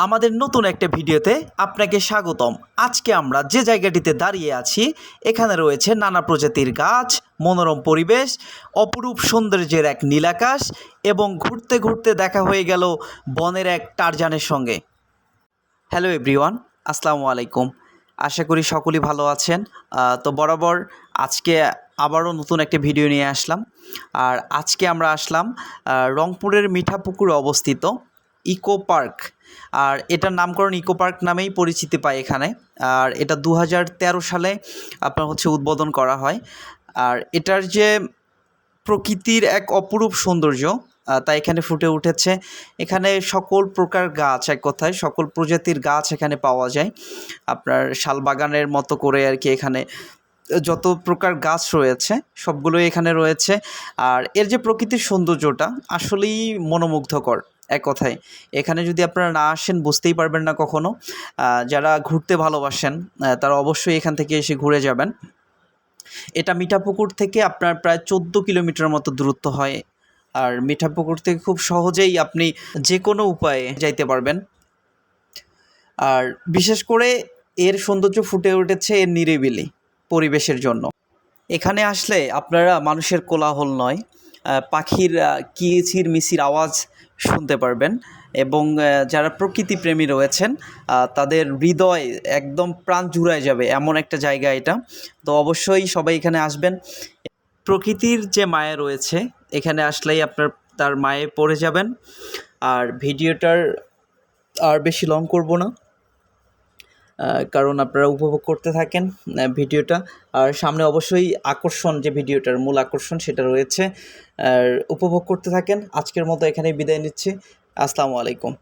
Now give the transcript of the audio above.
আমাদের নতুন একটা ভিডিওতে আপনাকে স্বাগতম। আজকে আমরা যে জায়গাটিতে দাঁড়িয়ে আছি এখানে রয়েছে নানা প্রজাতির গাছ, মনোরম পরিবেশ, অপরূপ সৌন্দর্যের এক নীলাকাশ এবং ঘুরতে ঘুরতে দেখা হয়ে গেল বনের এক টারজানের সঙ্গে। হ্যালো এভরিওয়ান, আসসালামু আলাইকুম। আশা করি সকলেই ভালো আছেন। তো বরাবর আজকে আবারও নতুন একটা ভিডিও নিয়ে আসলাম। আর আজকে আমরা আসলাম রংপুরের মিঠাপুকুরে অবস্থিত ইকো পার্ক। আর এটার নামকরণ ইকো পার্ক নামেই পরিচিতি পায় এখানে। আর এটা 2013 সালে আপনার উদ্বোধন করা হয়। আর এটার যে প্রকৃতির এক অপরূপ সৌন্দর্য তা এখানে ফুটে উঠেছে। এখানে সকল প্রকার গাছ, এক কথায় সকল প্রজাতির গাছ এখানে পাওয়া যায়। আপনার শালবাগানের মতো করে আর কি এখানে যত প্রকার গাছ রয়েছে সবগুলোই এখানে রয়েছে। আর এর যে প্রকৃতির সৌন্দর্যটা আসলেই মনোমুগ্ধকর। এক কথায় এখানে যদি আপনারা না আসেন বুঝতেই পারবেন না কখনো। যারা ঘুরতে ভালোবাসেন তারা অবশ্যই এখান থেকে এসে ঘুরে যাবেন। এটা মিঠাপুকুর থেকে আপনার প্রায় 14 কিলোমিটার মতো দূরত্ব হয়। আর মিঠাপুকুর থেকে খুব সহজেই আপনি যে কোনো উপায়ে যাইতে পারবেন। আর বিশেষ করে এর সৌন্দর্য ফুটে উঠেছে এর নিরিবিলি পরিবেশের জন্য। এখানে আসলে আপনারা মানুষের কোলাহল নয়, পাখির কিচির মিচির আওয়াজ শুনতে পারবেন। এবং যারা প্রকৃতিপ্রেমী রয়েছেন তাদের হৃদয় একদম প্রাণ জুড়ায় যাবে এমন একটা জায়গা এটা। তো অবশ্যই সবাই এখানে আসবেন। প্রকৃতির যে মায়া রয়েছে এখানে আসলেই আপনার তার মায়ে পড়ে যাবেন। আর ভিডিওটার আর বেশি লং করব না, কারণ আপনারা উপভোগ করতে থাকেন ভিডিওটা। আর সামনে অবশ্যই আকর্ষণ, যে ভিডিওটার মূল আকর্ষণ সেটা রয়েছে। আর উপভোগ করতে থাকেন। আজকের মতো এখানেই বিদায় নিচ্ছি। আসসালামু আলাইকুম।